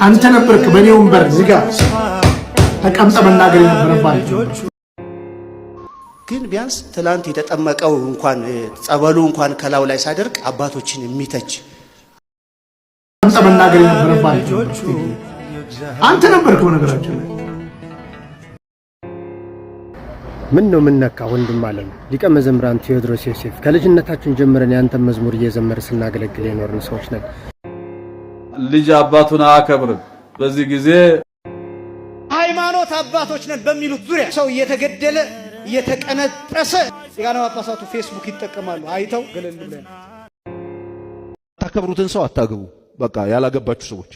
አንተ ነበርክ በኔ ወንበር ዝጋ ተቀምጠ መናገር የነበረባችሁ። ግን ቢያንስ ትላንት የተጠመቀው እንኳን ጸበሉ እንኳን ከላው ላይ ሳደርቅ አባቶችን የሚተች ተቀምጠ መናገር የነበረባችሁ አንተ ነበርክ። በነገራችን ላይ ምን ነው ምንነካ ወንድም አለም ሊቀ መዘምራን ቴዎድሮስ ዮሴፍ ከልጅነታችን ጀምረን ያንተን መዝሙር እየዘመረ ስናገለግል የኖርን ሰዎች ነን። ልጅ አባቱን አከብርም። በዚህ ጊዜ ሃይማኖት አባቶች ነን በሚሉት ዙሪያ ሰው እየተገደለ እየተቀነጠሰ ሊቃነ ጳጳሳቱ ፌስቡክ ይጠቀማሉ። አይተው ገለል ብለው ታከብሩትን ሰው አታግቡ። በቃ ያላገባችሁ ሰዎች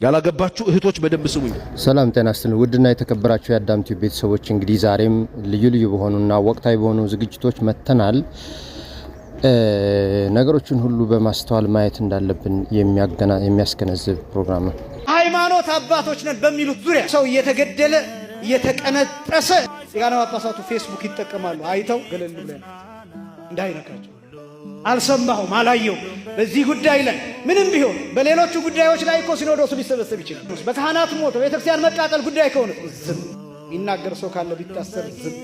ያላገባችሁ እህቶች በደንብ ስሙኝ። ሰላም ጤና ይስጥልኝ ውድና የተከበራችሁ የአዳም ቲዩብ ቤተሰቦች፣ እንግዲህ ዛሬም ልዩ ልዩ በሆኑና ወቅታዊ በሆኑ ዝግጅቶች መተናል። ነገሮችን ሁሉ በማስተዋል ማየት እንዳለብን የሚያስገነዝብ ፕሮግራም ነው። ሃይማኖት አባቶች ነን በሚሉት ዙሪያ ሰው እየተገደለ እየተቀነጠሰ ሊቃነ ጳጳሳቱ ፌስቡክ ይጠቀማሉ። አይተው ገለል ብለው እንዳይነካቸው። አልሰማሁም አላየው። በዚህ ጉዳይ ላይ ምንም ቢሆን በሌሎቹ ጉዳዮች ላይ እኮ ሲኖዶሱ ሊሰበሰብ ይችላል። በካህናት ሞት ቤተክርስቲያን መቃጠል ጉዳይ ከሆነ ዝም። ይናገር ሰው ካለ ቢታሰር ዝም።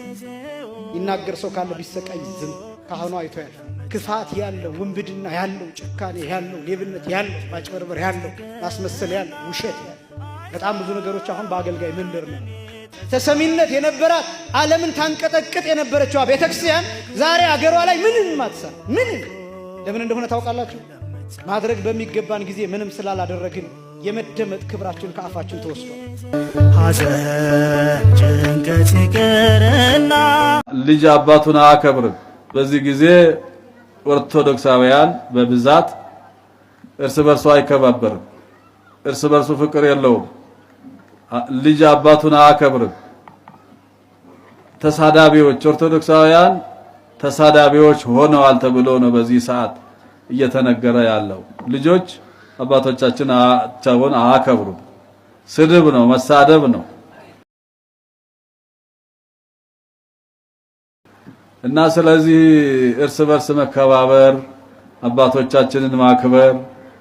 ይናገር ሰው ካለ ቢሰቃይ ዝም። ካህኑ አይቶ ያለ ክፋት ያለው ውንብድና ያለው ጭካኔ ያለው ሌብነት ያለው ማጭበርበር ያለው ማስመሰል ያለው ውሸት ያለው በጣም ብዙ ነገሮች አሁን በአገልጋይ መንደር ነው። ተሰሚነት የነበራት ዓለምን ታንቀጠቅጥ የነበረችው ቤተክርስቲያን ዛሬ አገሯ ላይ ምንም ማትሰራ ምንም ለምን እንደሆነ ታውቃላችሁ? ማድረግ በሚገባን ጊዜ ምንም ስላላደረግን የመደመጥ ክብራችን ከአፋችን ተወስዷል። ሐዘን ጭንቀት ይቀርና ልጅ አባቱን አከብርም። በዚህ ጊዜ ኦርቶዶክሳውያን በብዛት እርስ በርሱ አይከባበርም። እርስ በርሱ ፍቅር የለውም። ልጅ አባቱን አከብርም። ተሳዳቢዎች ኦርቶዶክሳውያን ተሳዳቢዎች ሆነዋል ተብሎ ነው በዚህ ሰዓት እየተነገረ ያለው። ልጆች አባቶቻቸውን አከብሩም። ስድብ ነው፣ መሳደብ ነው። እና ስለዚህ እርስ በርስ መከባበር፣ አባቶቻችንን ማክበር፣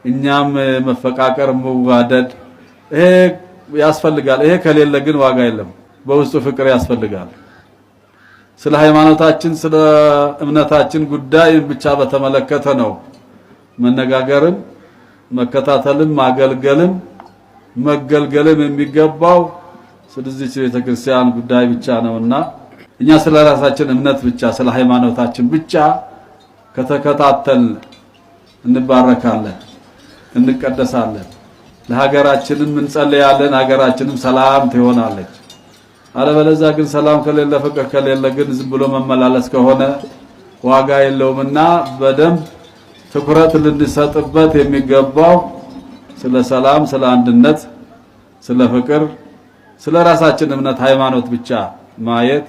እኛም መፈቃቀር፣ መዋደድ ይሄ ያስፈልጋል። ይሄ ከሌለ ግን ዋጋ የለም። በውስጡ ፍቅር ያስፈልጋል። ስለ ሃይማኖታችን ስለ እምነታችን ጉዳይ ብቻ በተመለከተ ነው መነጋገርም መከታተልም ማገልገልም መገልገልም የሚገባው ስለዚህ ቤተክርስቲያን ጉዳይ ብቻ ነውና እኛ ስለ ራሳችን እምነት ብቻ ስለ ሃይማኖታችን ብቻ ከተከታተል እንባረካለን፣ እንቀደሳለን፣ ለሀገራችንም እንጸልያለን፣ ሀገራችንም ሰላም ትሆናለች። አለበለዚያ ግን ሰላም ከሌለ ፍቅር ከሌለ ግን ዝም ብሎ መመላለስ ከሆነ ዋጋ የለውምና በደንብ ትኩረት ልንሰጥበት የሚገባው ስለ ሰላም፣ ስለ አንድነት፣ ስለ ፍቅር፣ ስለ ራሳችን እምነት ሃይማኖት ብቻ ማየት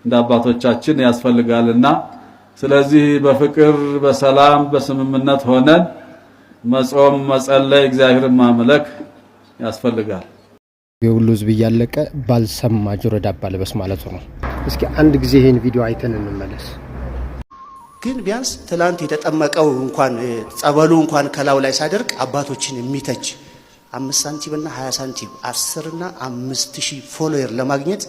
እንደ አባቶቻችን ያስፈልጋልና ስለዚህ በፍቅር በሰላም በስምምነት ሆነን መጾም፣ መጸለይ፣ እግዚአብሔርን ማምለክ ያስፈልጋል። የሁሉ ህዝብ እያለቀ ባልሰማ ጆሮ ዳባ ልበስ ማለቱ ነው። እስኪ አንድ ጊዜ ይሄን ቪዲዮ አይተን እንመለስ። ግን ቢያንስ ትላንት የተጠመቀው እንኳን ጸበሉ እንኳን ከላው ላይ ሳደርቅ አባቶችን የሚተች 5 ሳንቲም እና 20 ሳንቲም 10 እና 5000 ፎሎወር ለማግኘት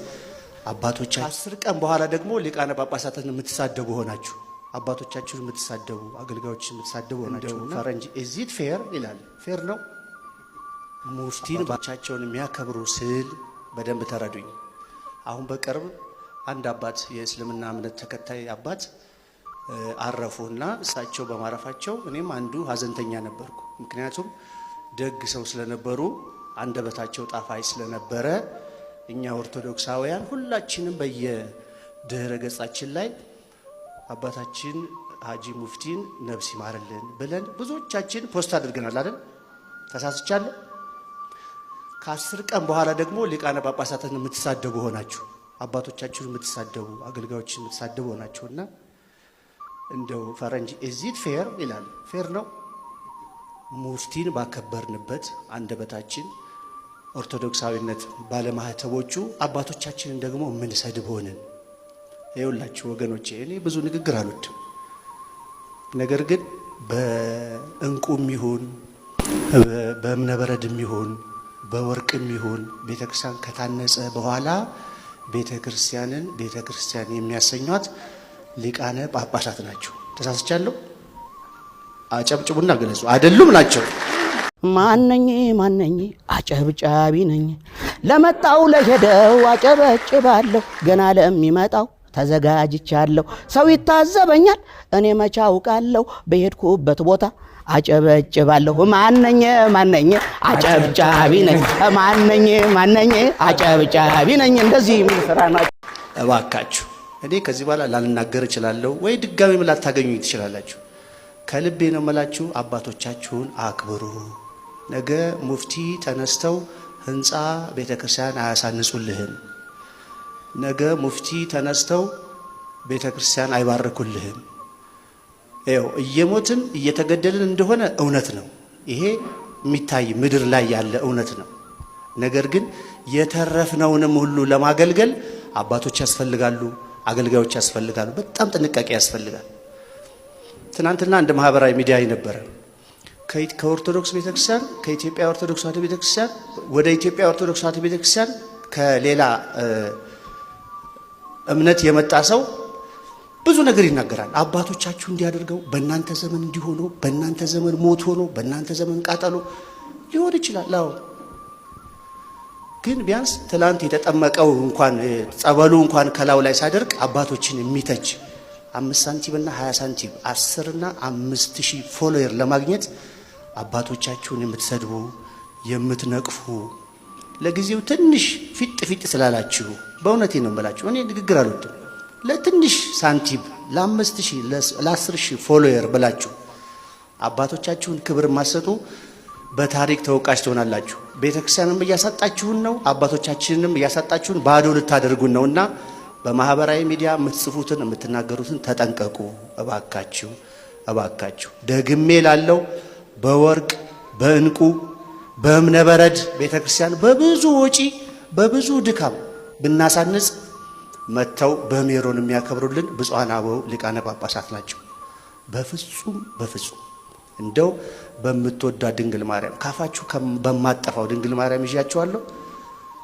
አባቶቻችን 10 ቀን በኋላ ደግሞ ሊቃነ ጳጳሳትን የምትሳደቡ ሆናችሁ አባቶቻችሁን የምትሳደቡ አገልጋዮችን የምትሳደቡ ሆናችሁ ፈረንጅ ኢዚት ፌር ይላል። ፌር ነው። ሙፍቲን ባቻቸውን የሚያከብሩ ስል በደንብ ተረዱኝ። አሁን በቅርብ አንድ አባት የእስልምና እምነት ተከታይ አባት አረፉና እሳቸው በማረፋቸው እኔም አንዱ ሀዘንተኛ ነበርኩ። ምክንያቱም ደግ ሰው ስለነበሩ አንደበታቸው ጣፋጭ ስለነበረ እኛ ኦርቶዶክሳውያን ሁላችንም በየድህረ ገጻችን ላይ አባታችን ሀጂ ሙፍቲን ነፍስ ይማርልን ብለን ብዙዎቻችን ፖስት አድርገናል አይደል? ተሳስቻለሁ። ከ10 ቀን በኋላ ደግሞ ሊቃነ ጳጳሳትን የምትሳደቡ ሆናችሁ አባቶቻችሁን የምትሳደቡ አገልጋዮችን የምትሳደቡ ሆናችሁና እንደው ፈረንጅ ኢዚት ፌር ይላል። ፌር ነው። ሙፍቲን ባከበርንበት አንደበታችን ኦርቶዶክሳዊነት ባለማህተቦቹ አባቶቻችንን ደግሞ ምን ሰድብ ሆነን። ይኸውላችሁ ወገኖቼ እኔ ብዙ ንግግር አልወድም። ነገር ግን በእንቁም ይሁን በእምነበረድም ይሁን በወርቅም ይሁን ቤተክርስቲያን ከታነጸ በኋላ ቤተክርስቲያንን ቤተክርስቲያን የሚያሰኟት ሊቃነ ጳጳሳት ናቸው። ተሳስቻለሁ? አጨብጭቡና ገለጹ። አይደሉም ናቸው። ማነኝ አጨብጫቢ ነኝ። ለመጣው ለሄደው አጨበጭባለሁ። ገና ለሚመጣው ተዘጋጅቻለሁ። ሰው ይታዘበኛል እኔ መቼ አውቃለሁ። በሄድኩበት ቦታ አጨበጭባለሁ። ማነኝ አጨብጫቢ ነኝ። ማነኝ አጨብጫቢ ነኝ። እንደዚህ ምን ስራ ነው? እባካችሁ እኔ ከዚህ በኋላ ላልናገር እችላለሁ ወይ ድጋሜም ላታገኙኝ ትችላላችሁ። ከልቤ ነው የምላችሁ። አባቶቻችሁን አክብሩ። ነገ ሙፍቲ ተነስተው ህንፃ ቤተክርስቲያን አያሳንጹልህም። ነገ ሙፍቲ ተነስተው ቤተክርስቲያን አይባርኩልህም። ይኸው እየሞትን እየተገደልን እንደሆነ እውነት ነው። ይሄ የሚታይ ምድር ላይ ያለ እውነት ነው። ነገር ግን የተረፍነውንም ሁሉ ለማገልገል አባቶች ያስፈልጋሉ፣ አገልጋዮች ያስፈልጋሉ። በጣም ጥንቃቄ ያስፈልጋል። ትናንትና እንደ ማህበራዊ ሚዲያ ነበረ ከኦርቶዶክስ ቤተክርስቲያን ከኢትዮጵያ ኦርቶዶክስ ተዋሕዶ ቤተክርስቲያን ወደ ኢትዮጵያ ኦርቶዶክስ ተዋሕዶ ቤተክርስቲያን ከሌላ እምነት የመጣ ሰው ብዙ ነገር ይናገራል። አባቶቻችሁ እንዲያደርገው በእናንተ ዘመን እንዲሆኑ በእናንተ ዘመን ሞት ሆኖ በእናንተ ዘመን ቃጠሎ ሊሆን ይችላል። አዎ ግን ቢያንስ ትላንት የተጠመቀው እንኳን ጸበሉ እንኳን ከላው ላይ ሳደርቅ አባቶችን የሚተች 5 ሳንቲም እና 20 ሳንቲም 10 እና 5000 ፎሎወር ለማግኘት አባቶቻችሁን የምትሰድቡ የምትነቅፉ ለጊዜው ትንሽ ፊጥ ስላላችሁ በእውነቴ ነው የምላችሁ። እኔ ንግግር አልወድም። ለትንሽ ሳንቲም ለ5000 ለ10000 ፎሎወር ብላችሁ አባቶቻችሁን ክብር ማሰጡ በታሪክ ተወቃሽ ትሆናላችሁ። ቤተክርስቲያንም እያሳጣችሁን ነው፣ አባቶቻችንንም እያሳጣችሁን ባዶ ልታደርጉን ነውና በማህበራዊ ሚዲያ የምትጽፉትን የምትናገሩትን ተጠንቀቁ እባካችሁ እባካችሁ። ደግሜ ላለው በወርቅ በእንቁ በእምነበረድ ቤተክርስቲያን በብዙ ወጪ በብዙ ድካም ብናሳንጽ መተው በሜሮን የሚያከብሩልን ብፁዓን አበው ሊቃነ ጳጳሳት ናቸው። በፍጹም እንደው በምትወዳ ድንግል ማርያም ካፋችሁ በማጠፋው ድንግል ማርያም ይዣችኋለሁ።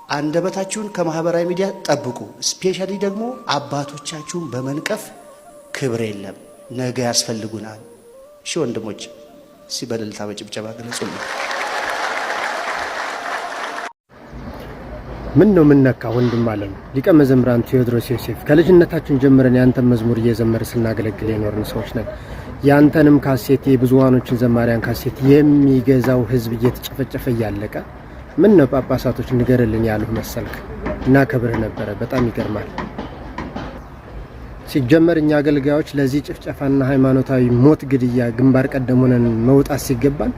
አንደበታችሁን ከማህበራዊ ሚዲያ ጠብቁ። ስፔሻሊ ደግሞ አባቶቻችሁን በመንቀፍ ክብር የለም። ነገ ያስፈልጉናል። እሺ ወንድሞች፣ ሲበልልታ በጭብጨባ ገለጹልኝ። ምን ነው ምነካ ወንድም አለ ነው ሊቀ መዘምራን ቴዎድሮስ ዮሴፍ። ከልጅነታችን ጀምረን ያንተን መዝሙር እየዘመርን ስናገለግል የኖርን ሰዎች ነን። ያንተንም ካሴት የብዙሃኖችን ዘማሪያን ካሴት የሚገዛው ህዝብ እየተጨፈጨፈ እያለቀ ምን ነው ጳጳሳቶች ንገርልን ያሉህ መሰልክ እና ከብርህ ነበረ። በጣም ይገርማል። ሲጀመር እኛ አገልጋዮች ለዚህ ጭፍጨፋና ሃይማኖታዊ ሞት ግድያ ግንባር ቀደም ሆነን መውጣት ሲገባን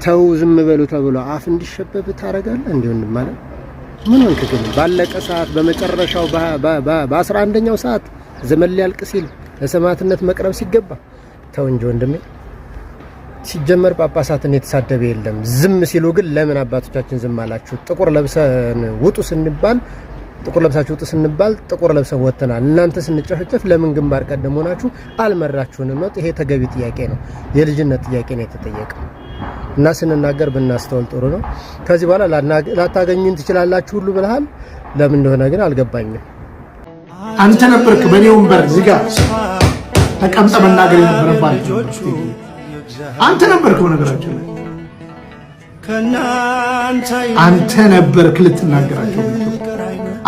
ተው ዝም በሉ ተብሎ አፍ እንዲሸበብ ታረጋለህ። እንዴ ማለት ምን ሆንክ ግን? ባለቀ ሰዓት በመጨረሻው በ11ኛው ሰዓት ዘመን ሊያልቅ ሲል ለሰማዕትነት መቅረብ ሲገባ ተው እንጂ ወንድሜ። ሲጀመር ጳጳሳትን የተሳደበ የለም። ዝም ሲሉ ግን ለምን አባቶቻችን ዝም አላችሁ? ጥቁር ለብሰን ውጡ ስንባል ጥቁር ለብሳችሁ ውጡ ስንባል ጥቁር ለብሰን ወጥተናል። እናንተ ስንጨፈጨፍ ለምን ግንባር ቀደም ሆናችሁ አልመራችሁንም? ነው ይሄ ተገቢ ጥያቄ ነው። የልጅነት ጥያቄ ነው የተጠየቀው እና ስንናገር ብናስተውል ጥሩ ነው። ከዚህ በኋላ ላታገኙን ትችላላችሁ ሁሉ ብለሃል። ለምን እንደሆነ ግን አልገባኝም። አንተ ነበርክ በኔ ወንበር ዝጋ ተቀምጠ መናገር የነበረባችሁ። አንተ ነበርክ በነገራችን ላይ አንተ ነበርክ ልትናገራቸው።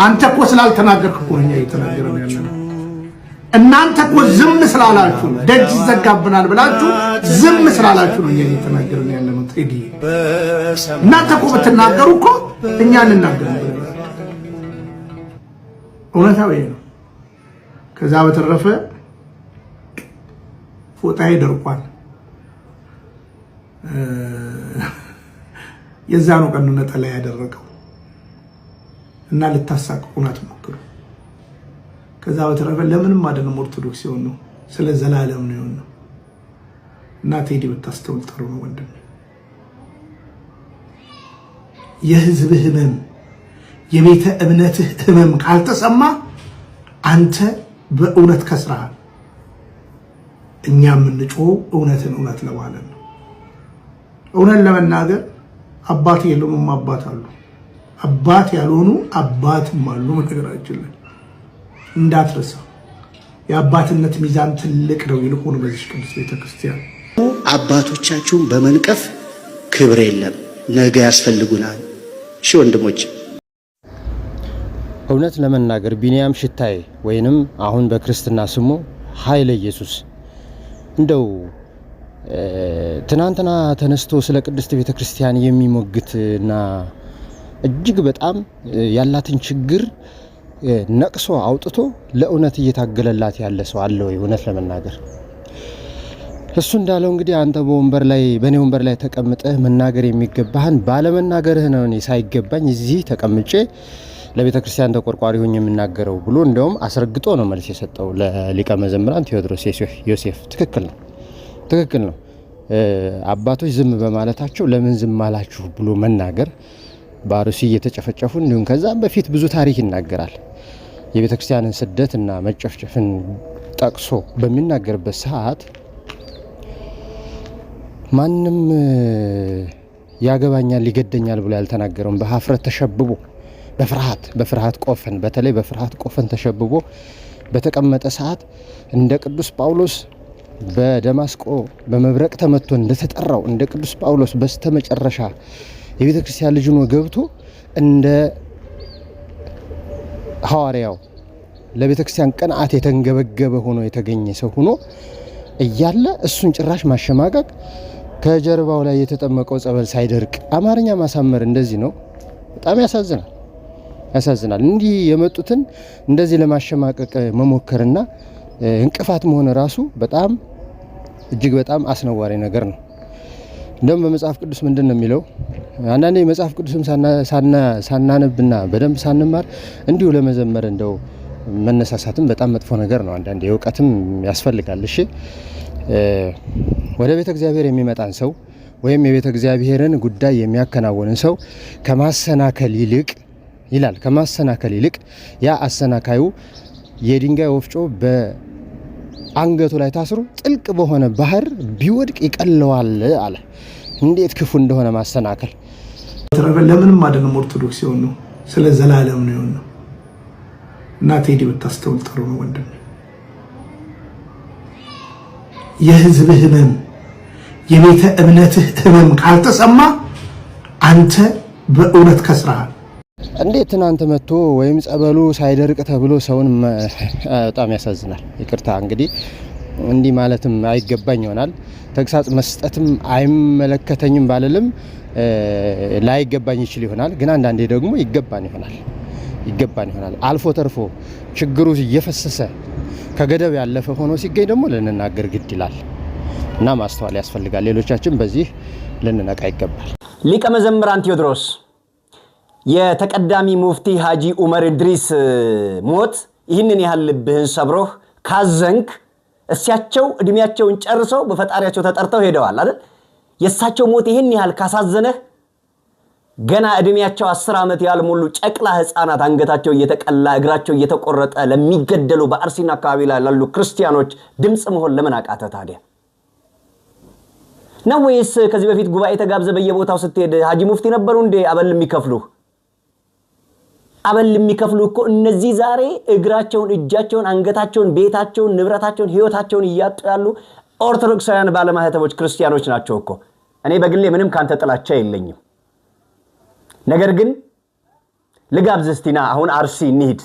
አንተ እኮ ስላልተናገርክ እኮ እኛ እየተናገርን ያለነው። እናንተ እኮ ዝም ስላላችሁ ደጅ ይዘጋብናል ብላችሁ ዝም ስላላችሁ ነው እኛ እየተናገርን ያለነው። ቴዲ እናንተ እኮ ብትናገሩ እኮ እኛ እንናገር ነበር። እውነታው ይሄ ነው። ከዛ በተረፈ ፎጣዬ ደርቋል። የዛኑ ቀን ነጠላ ያደረገው እና ልታሳቅቁን አትሞክሩ። ከዛ በተረፈ ለምንም አይደለም ኦርቶዶክስ የሆነ ነው፣ ስለ ዘላለም ነው የሆነው። እና ቴዲ ብታስተውል ጥሩ ነው ወንድም። የህዝብ ህመም የቤተ እምነትህ ህመም ካልተሰማ አንተ በእውነት ከስራሃል። እኛ የምንጮህ እውነትን እውነት ለማለት ነው። እውነት ለመናገር አባት የለውም አባት አሉ አባት ያልሆኑ አባትም አሉ ነገራችን ላይ እንዳትረሳ የአባትነት ሚዛን ትልቅ ነው ይልቁን በዚህ ቅዱስ ቤተክርስቲያን አባቶቻችሁን በመንቀፍ ክብር የለም ነገ ያስፈልጉናል እሺ ወንድሞች እውነት ለመናገር ቢኒያም ሽታይ ወይንም አሁን በክርስትና ስሙ ኃይለ ኢየሱስ እንደው ትናንትና ተነስቶ ስለ ቅድስት ቤተክርስቲያን የሚሞግትና እጅግ በጣም ያላትን ችግር ነቅሶ አውጥቶ ለእውነት እየታገለላት ያለ ሰው አለ ወይ? እውነት ለመናገር እሱ እንዳለው እንግዲህ አንተ በወንበር ላይ በኔ ወንበር ላይ ተቀምጠህ መናገር የሚገባህን ባለመናገርህ ነው እኔ ሳይገባኝ እዚህ ተቀምጬ ለቤተክርስቲያን ተቆርቋሪ ሆኜ የምናገረው ብሎ እንደውም አስረግጦ ነው መልስ የሰጠው ለሊቀ መዘምራን ቴዎድሮስ ዮሴፍ። ትክክል ነው። አባቶች ዝም በማለታቸው ለምን ዝም አላችሁ ብሎ መናገር ባሩሲ እየተጨፈጨፉ እንዲሁም ከዛም በፊት ብዙ ታሪክ ይናገራል። የቤተክርስቲያንን ስደትና መጨፍጨፍን ጠቅሶ በሚናገርበት ሰዓት ማንም ያገባኛል ሊገደኛል ብሎ ያልተናገረውን በሀፍረት ተሸብቦ በፍርሃት ቆፈን በተለይ በፍርሃት ቆፈን ተሸብቦ በተቀመጠ ሰዓት እንደ ቅዱስ ጳውሎስ በደማስቆ በመብረቅ ተመቶ እንደተጠራው እንደ ቅዱስ ጳውሎስ በስተመጨረሻ የቤተክርስቲያን ልጅ ሆኖ ገብቶ እንደ ሐዋርያው ለቤተክርስቲያን ቀንዓት የተንገበገበ ሆኖ የተገኘ ሰው ሆኖ እያለ እሱን ጭራሽ ማሸማቀቅ ከጀርባው ላይ የተጠመቀው ጸበል ሳይደርቅ አማርኛ ማሳመር እንደዚህ ነው። በጣም ያሳዝናል። እንዲህ የመጡትን እንደዚህ ለማሸማቀቅ መሞከርና እንቅፋት መሆን ራሱ በጣም እጅግ በጣም አስነዋሪ ነገር ነው። እንደውም በመጽሐፍ ቅዱስ ምንድነው የሚለው? አንዳንዴ መጽሐፍ ቅዱስም ሳናነብና በደንብ ሳንማር እንዲሁ ለመዘመር እንደው መነሳሳትም በጣም መጥፎ ነገር ነው። አንዳንዴ እውቀትም ያስፈልጋል። እሺ ወደ ቤተ እግዚአብሔር የሚመጣን ሰው ወይም የቤተ እግዚአብሔርን ጉዳይ የሚያከናውንን ሰው ከማሰናከል ይልቅ ያ አሰናካዩ የድንጋይ ወፍጮ በአንገቱ ላይ ታስሮ ጥልቅ በሆነ ባህር ቢወድቅ ይቀለዋል አለ። እንዴት ክፉ እንደሆነ ማሰናከል። ለምንም አይደለም ኦርቶዶክስ የሆነው ስለ ዘላለም ነው የሆነው። እና ቴዲ ብታስተውል ጥሩ ነው ወንድም። የህዝብህ ህመም የቤተ እምነትህ ህመም ካልተሰማ አንተ በእውነት ከስራሃል። እንዴት ትናንት መጥቶ ወይም ጸበሉ ሳይደርቅ ተብሎ ሰውን በጣም ያሳዝናል። ይቅርታ እንግዲህ እንዲህ ማለትም አይገባኝ ይሆናል። ተግሳጽ መስጠትም አይመለከተኝም ባልልም ላይገባኝ ይችል ይሆናል። ግን አንዳንዴ ደግሞ ይገባን ይሆናል። አልፎ ተርፎ ችግሩ እየፈሰሰ ከገደብ ያለፈ ሆኖ ሲገኝ ደግሞ ልንናገር ግድ ይላል እና ማስተዋል ያስፈልጋል። ሌሎቻችን በዚህ ልንነቃ ይገባል። ሊቀ መዘምራን ቴዎድሮስ የተቀዳሚ ሙፍቲ ሀጂ ዑመር ኢድሪስ ሞት ይህንን ያህል ልብህን ሰብሮህ ካዘንክ እሳቸው እድሜያቸውን ጨርሰው በፈጣሪያቸው ተጠርተው ሄደዋል አይደል? የእሳቸው ሞት ይህን ያህል ካሳዘነህ ገና እድሜያቸው 10 ዓመት ያልሞሉ ጨቅላ ህፃናት አንገታቸው እየተቀላ እግራቸው እየተቆረጠ ለሚገደሉ በአርሲና አካባቢ ላይ ላሉ ክርስቲያኖች ድምጽ መሆን ለምን አቃተ ታዲያ? ነው ወይስ ከዚህ በፊት ጉባኤ ተጋብዘ በየቦታው ስትሄድ ሀጂ ሙፍቲ ነበሩ እንዴ አበል የሚከፍሉ እኮ እነዚህ ዛሬ እግራቸውን እጃቸውን አንገታቸውን ቤታቸውን ንብረታቸውን ህይወታቸውን እያጡ ያሉ ኦርቶዶክሳውያን ባለማህተቦች ክርስቲያኖች ናቸው እኮ። እኔ በግሌ ምንም ካንተ ጥላቻ የለኝም። ነገር ግን ልጋብዝ እስቲና አሁን አርሲ እንሂድ።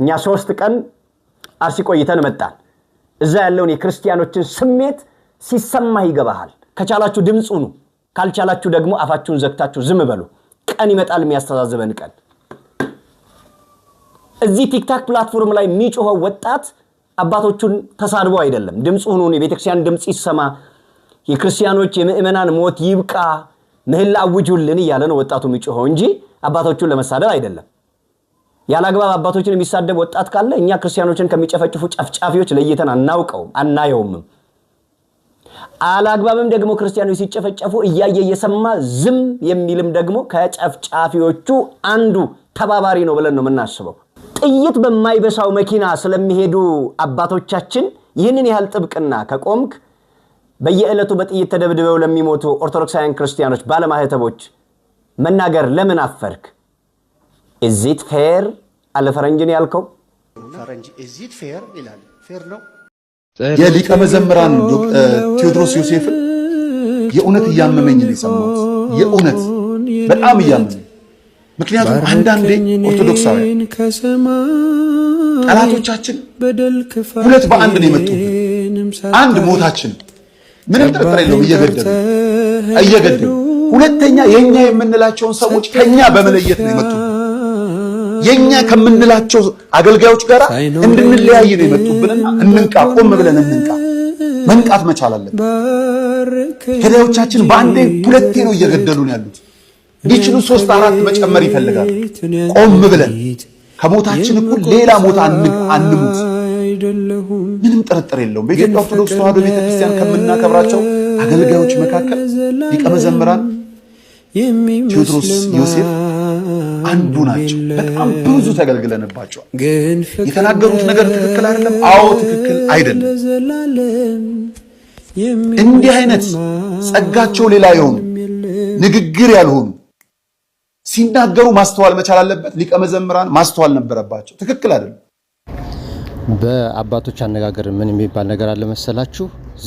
እኛ 3 ቀን አርሲ ቆይተን መጣን። እዛ ያለውን የክርስቲያኖችን ስሜት ሲሰማ ይገባሃል። ከቻላችሁ ድምጽ ሁኑ፣ ካልቻላችሁ ደግሞ አፋችሁን ዘግታችሁ ዝም በሉ። ቀን ይመጣል የሚያስተዛዝበን ቀን። እዚህ ቲክታክ ፕላትፎርም ላይ የሚጮኸው ወጣት አባቶቹን ተሳድቦ አይደለም። ድምጽ ሁኑ፣ የቤተክርስቲያን ድምጽ ይሰማ፣ የክርስቲያኖች የምእመናን ሞት ይብቃ፣ ምህላ አውጁልን እያለ ነው ወጣቱ የሚጮኸው እንጂ አባቶቹን ለመሳደብ አይደለም። ያላግባብ አባቶችን የሚሳደብ ወጣት ካለ እኛ ክርስቲያኖችን ከሚጨፈጭፉ ጨፍጫፊዎች ለይተን አናየውም። አላግባብም ደግሞ ክርስቲያኖች ሲጨፈጨፉ እያየ እየሰማ ዝም የሚልም ደግሞ ከጨፍጫፊዎቹ አንዱ ተባባሪ ነው ብለን ነው የምናስበው። ጥይት በማይበሳው መኪና ስለሚሄዱ አባቶቻችን ይህንን ያህል ጥብቅና ከቆምክ በየዕለቱ በጥይት ተደብድበው ለሚሞቱ ኦርቶዶክሳውያን ክርስቲያኖች ባለማህተቦች መናገር ለምን አፈርክ? is it fair አለ ፈረንጅን ያልከው ፈረንጅ is it fair ይላል ፌር ነው የሊቀ መዘምራን ቴዎድሮስ ዮሴፍን የእውነት እያመመኝ ነው የሰማሁት የእውነት በጣም እያመመኝ ምክንያቱም አንዳንዴ ኦርቶዶክሳውያን ጠላቶቻችን ሁለት በአንድ ነው የመጡት አንድ ሞታችን ምንም ጥርጥር የለውም እየገደሉ ሁለተኛ የኛ የምንላቸውን ሰዎች ከኛ በመለየት ነው የመጡት የኛ ከምንላቸው አገልጋዮች ጋር እንድንለያይ ነው የመጡብንና እንንቃ ቆም ብለን እንንቃ መንቃት መቻል አለብን ገዳዮቻችን በአንዴ ሁለቴ ነው እየገደሉ ነው ያሉት ቢችሉ 3 4 መጨመር ይፈልጋሉ ቆም ብለን ከሞታችን እኩል ሌላ ሞት አንሙት ምንም ጥርጥር የለውም በኢትዮጵያ ኦርቶዶክስ ተዋሕዶ ቤተክርስቲያን ከምናከብራቸው አገልጋዮች መካከል ሊቀ መዘምራን ቴዎድሮስ ዮሴፍ አንዱ ናቸው በጣም ብዙ ተገልግለንባቸዋል የተናገሩት ነገር ትክክል አይደለም አዎ ትክክል አይደለም እንዲህ አይነት ጸጋቸው ሌላ የሆኑ ንግግር ያልሆኑ ሲናገሩ ማስተዋል መቻል አለበት ሊቀ መዘምራን ማስተዋል ነበረባቸው ትክክል አይደለም በአባቶች አነጋገር ምን የሚባል ነገር አለ መሰላችሁ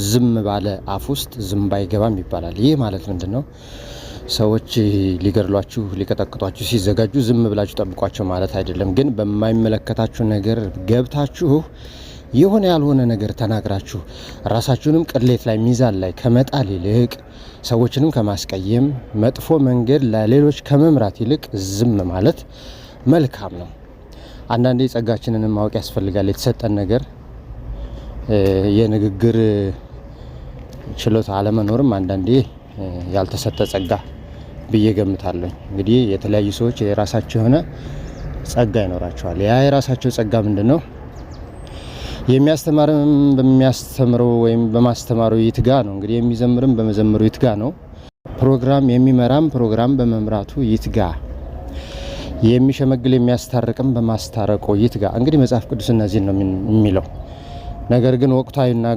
ዝም ባለ አፍ ውስጥ ዝም ባይገባም ይባላል ይሄ ማለት ምንድነው ሰዎች ሊገድሏችሁ ሊቀጠቅጧችሁ ሲዘጋጁ ዝም ብላችሁ ጠብቋቸው ማለት አይደለም ግን በማይመለከታችሁ ነገር ገብታችሁ የሆነ ያልሆነ ነገር ተናግራችሁ ራሳችሁንም ቅሌት ላይ ሚዛን ላይ ከመጣል ይልቅ ሰዎችንም ከማስቀየም መጥፎ መንገድ ለሌሎች ከመምራት ይልቅ ዝም ማለት መልካም ነው አንዳንዴ ጸጋችንን ማወቅ ያስፈልጋል የተሰጠን ነገር የንግግር ችሎታ አለመኖርም አንዳንዴ ያልተሰጠ ጸጋ በየገምታለሁ እንግዲህ የተለያዩ ሰዎች የራሳቸው ሆነ ጸጋ ይኖራቸዋል ያ የራሳቸው ጸጋ ምንድነው የሚያስተማርም በሚያስተምረው ወይም በማስተማሩ ይትጋ ነው እንግዲህ የሚዘምርም በመዘምሩ ይትጋ ነው ፕሮግራም የሚመራም ፕሮግራም በመምራቱ ይትጋ የሚሸመግል የሚያስታርቅም በማስታረቁ ይትጋ እንግዲህ መጽሐፍ ቅዱስ እነዚህ ነው የሚለው ነገር ግን ወቅታዊና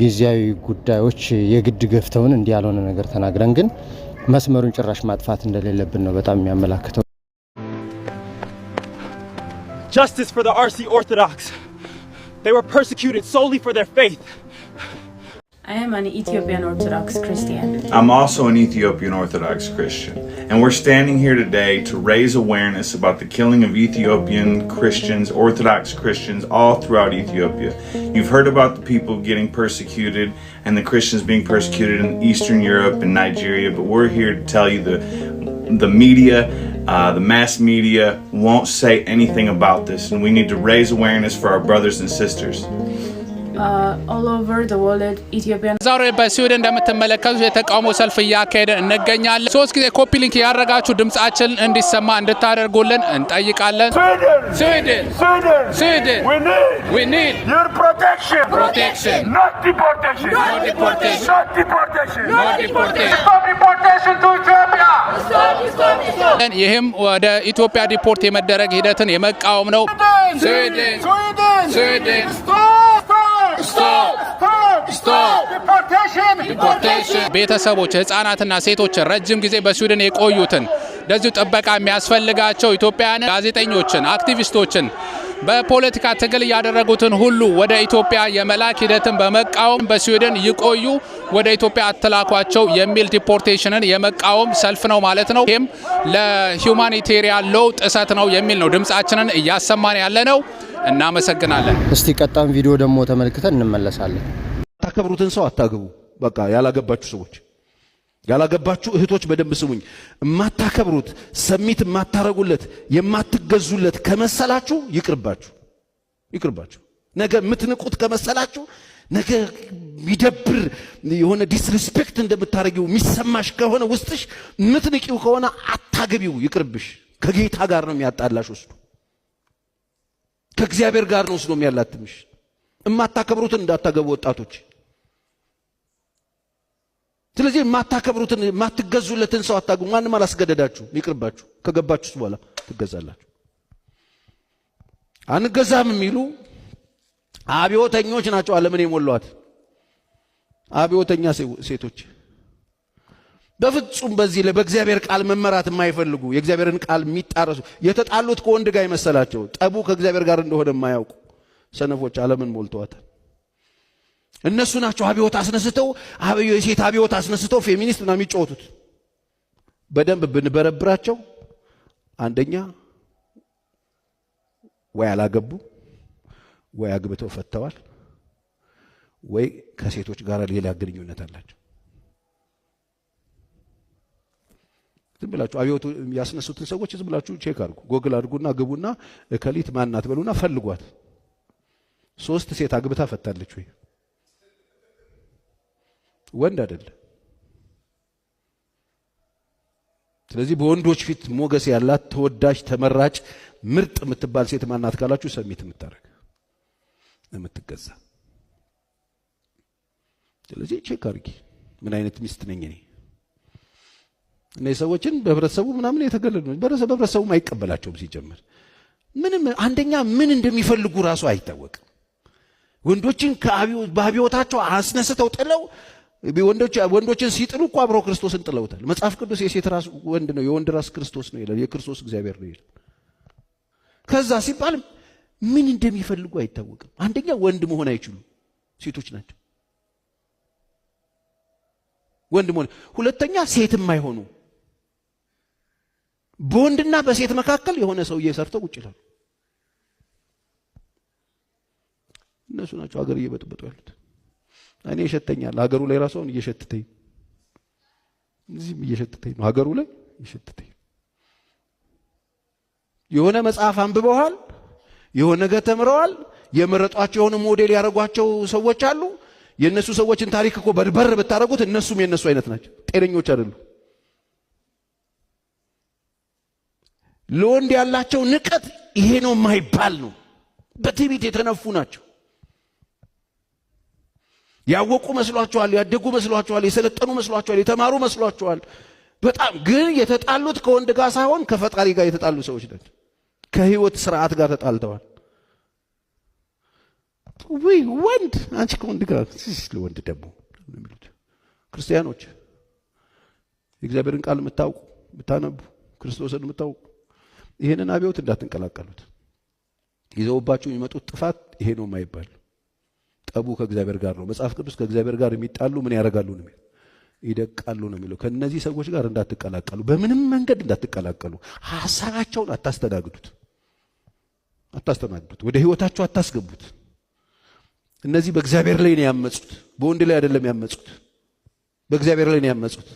ጊዜያዊ ጉዳዮች የግድ ገፍተውን እንዲህ ያልሆነ ነገር ተናግረን ግን መስመሩን ጭራሽ ማጥፋት እንደሌለብን ነው በጣም የሚያመላክተው Justice for the RC Orthodox. They were persecuted solely for their faith. I am an Ethiopian Orthodox Christian. I'm also an Ethiopian Orthodox Christian. And we're standing here today to raise awareness about the killing of Ethiopian Christians, Orthodox Christians, all throughout Ethiopia. You've heard about the people getting persecuted and the Christians being persecuted in Eastern Europe and Nigeria, but we're here to tell you the media, the mass media won't say anything about this, and we need to raise awareness for our brothers and sisters. All over the world, Ethiopian. ዛሬ በስዊድን እንደምትመለከቱት የተቃውሞ ሰልፍ እያካሄድን እንገኛለን 3 ጊዜ ኮፒ ሊንክ ያደረጋችሁ ድምጻችን እንዲሰማ እንድታደርጉልን እንጠይቃለን Sweden we need Your protection. Not deportation. No deportation. Not deportation. No deportation. Stop deportation to Ethiopia. ይህም ወደ ኢትዮጵያ ዲፖርት የመደረግ ሂደትን የመቃወም ነው Sweden Stop deportation ቤተሰቦች ህፃናትና ሴቶች ረጅም ጊዜ በስዊድን የቆዩትን እንደዚሁ ጥበቃ የሚያስፈልጋቸው ኢትዮጵያውያን ጋዜጠኞችን አክቲቪስቶችን በፖለቲካ ትግል ያደረጉትን ሁሉ ወደ ኢትዮጵያ የመላክ ሂደትን በመቃወም በስዊድን ይቆዩ ወደ ኢትዮጵያ አትላኳቸው የሚል ዲፖርቴሽንን የመቃወም ሰልፍ ነው ማለት ነው ይሄም ለሂዩማኒቴሪያን ሎው ጥሰት ነው የሚል ነው ድምጻችንን እያሰማን ያለነው እናመሰግናለን እስቲ ቀጣም ቪዲዮ ደግሞ ተመልክተን እንመለሳለን ታከብሩትን ሰው አታግቡ በቃ ያላገባችሁ ሰዎች ያላገባችሁ እህቶች በደንብ ስሙኝ ማታከብሩት ሰሚት ማታረጉለት የማትገዙለት ከመሰላችሁ ይቅርባችሁ ነገ ምትንቁት ከመሰላችሁ ነገ ይደብር የሆነ ዲስሪስፔክት እንደምታረጊው ሚሰማሽ ከሆነ ውስጥሽ ምትንቂው ከሆነ አታግቢው ይቅርብሽ ከጌታ ጋር ነው የሚያጣላሽ ውስጥ ከእግዚአብሔር ጋር ነው ወስዶ የሚያላትምሽ ማታከብሩትን እንዳታገቡ ወጣቶች ስለዚህ ማታከብሩትን ማትገዙለትን ሰው አታግቡ ማንንም አላስገደዳችሁ ይቅርባችሁ ከገባችሁስ በኋላ ትገዛላችሁ አንገዛም የሚሉ አብዮተኞች ናቸው ዓለምን የሞሏት አብዮተኛ ሴቶች በፍጹም በዚህ ላይ በእግዚአብሔር ቃል መመራት የማይፈልጉ የእግዚአብሔርን ቃል የሚጣረሱ የተጣሉት ከወንድ ጋር ይመሰላቸው ጠቡ ከእግዚአብሔር ጋር እንደሆነ የማያውቁ ሰነፎች ዓለምን ሞልተዋታል። እነሱ ናቸው አብዮት አስነስተው የሴት አብዮት አስነስተው ፌሚኒስት ነው የሚጫወቱት። በደንብ ብንበረብራቸው አንደኛ ወይ አላገቡ ወይ አግብተው ፈተዋል ወይ ከሴቶች ጋር ሌላ ግንኙነት አላቸው። ዝም ብላችሁ አብዮቱ ያስነሱትን ሰዎች ዝም ብላችሁ ቼክ አድርጉ፣ ጎግል አድርጉና ግቡና እከሊት ማናት በሉና ፈልጓት። 3 ሴት አግብታ ፈታለች ወይ? ወንድ አይደለም። ስለዚህ በወንዶች ፊት ሞገስ ያላት ተወዳጅ ተመራጭ ምርጥ የምትባል ሴት ማናት ካላችሁ ሰሚት የምታረግ የምትገዛ። ስለዚህ ቼክ አድርጊ ምን አይነት ሚስት ነኝ እኔ። እነዚህ ሰዎችን በህብረተሰቡ ምናምን የተገለሉ ነው። በህብረተሰቡ አይቀበላቸውም ሲጀምር። ምንም አንደኛ ምን እንደሚፈልጉ ራሱ አይታወቅም። ወንዶችን በአብዮታቸው አስነስተው ጥለው ወንዶችን ሲጥሉ እኮ አብረው ክርስቶስን ጥለውታል። መጽሐፍ ቅዱስ የሴት ራስ ወንድ ነው የወንድ ራስ ክርስቶስ ነው ይላል። የክርስቶስ እግዚአብሔር ነው ይላል። ከዛ ሲባል ምን እንደሚፈልጉ አይታወቅም። አንደኛ ወንድ መሆን አይችሉም፣ ሴቶች ናቸው ወንድ መሆን። ሁለተኛ ሴትም አይሆኑ። በወንድና በሴት መካከል የሆነ ሰውዬ ሰርተው ቁጭ ይላሉ። እነሱ ናቸው ሀገር እየበጠበጡ ያሉት። እኔ ይሸተኛል ሀገሩ ላይ ራሱ አሁን እየሸተተኝ እዚህም እየሸተተኝ ነው። ሀገሩ ላይ እየሸተተኝ የሆነ መጽሐፍ አንብበዋል፣ የሆነ ነገር ተምረዋል፣ የመረጧቸው የሆነ ሞዴል ያደረጓቸው ሰዎች አሉ። የነሱ ሰዎችን ታሪክ እኮ በርበር ብታረጉት እነሱም የነሱ አይነት ናቸው። ጤነኞች አይደሉም። ለወንድ ያላቸው ንቀት ይሄ ነው የማይባል ነው። በትዕቢት የተነፉ ናቸው። ያወቁ መስሏቸዋል፣ ያደጉ መስሏቸዋል፣ የሰለጠኑ መስሏቸዋል፣ የተማሩ መስሏቸዋል። በጣም ግን የተጣሉት ከወንድ ጋር ሳይሆን ከፈጣሪ ጋር የተጣሉ ሰዎች ናቸው። ከህይወት ስርዓት ጋር ተጣልተዋል። ወይ ወንድ አንቺ ከወንድ ጋር ለወንድ ደግሞ የሚሉት ክርስቲያኖች የእግዚአብሔርን ቃል የምታውቁ የምታነቡ ክርስቶስን የምታውቁ ይሄንን አብዮት እንዳትንቀላቀሉት። ይዘውባችሁ የሚመጡት ጥፋት ይሄ ነው የማይባል ጠቡ ከእግዚአብሔር ጋር ነው። መጽሐፍ ቅዱስ ከእግዚአብሔር ጋር የሚጣሉ ምን ያደርጋሉ ነው የሚለው? ይደቃሉ ነው የሚለው። ከነዚህ ሰዎች ጋር እንዳትቀላቀሉ፣ በምንም መንገድ እንዳትቀላቀሉ። ሐሳባቸውን አታስተናግዱት። ወደ ህይወታቸው አታስገቡት። እነዚህ በእግዚአብሔር ላይ ነው ያመጹት፣ በወንድ ላይ አይደለም ያመጹት፣ በእግዚአብሔር ላይ ነው ያመጹት።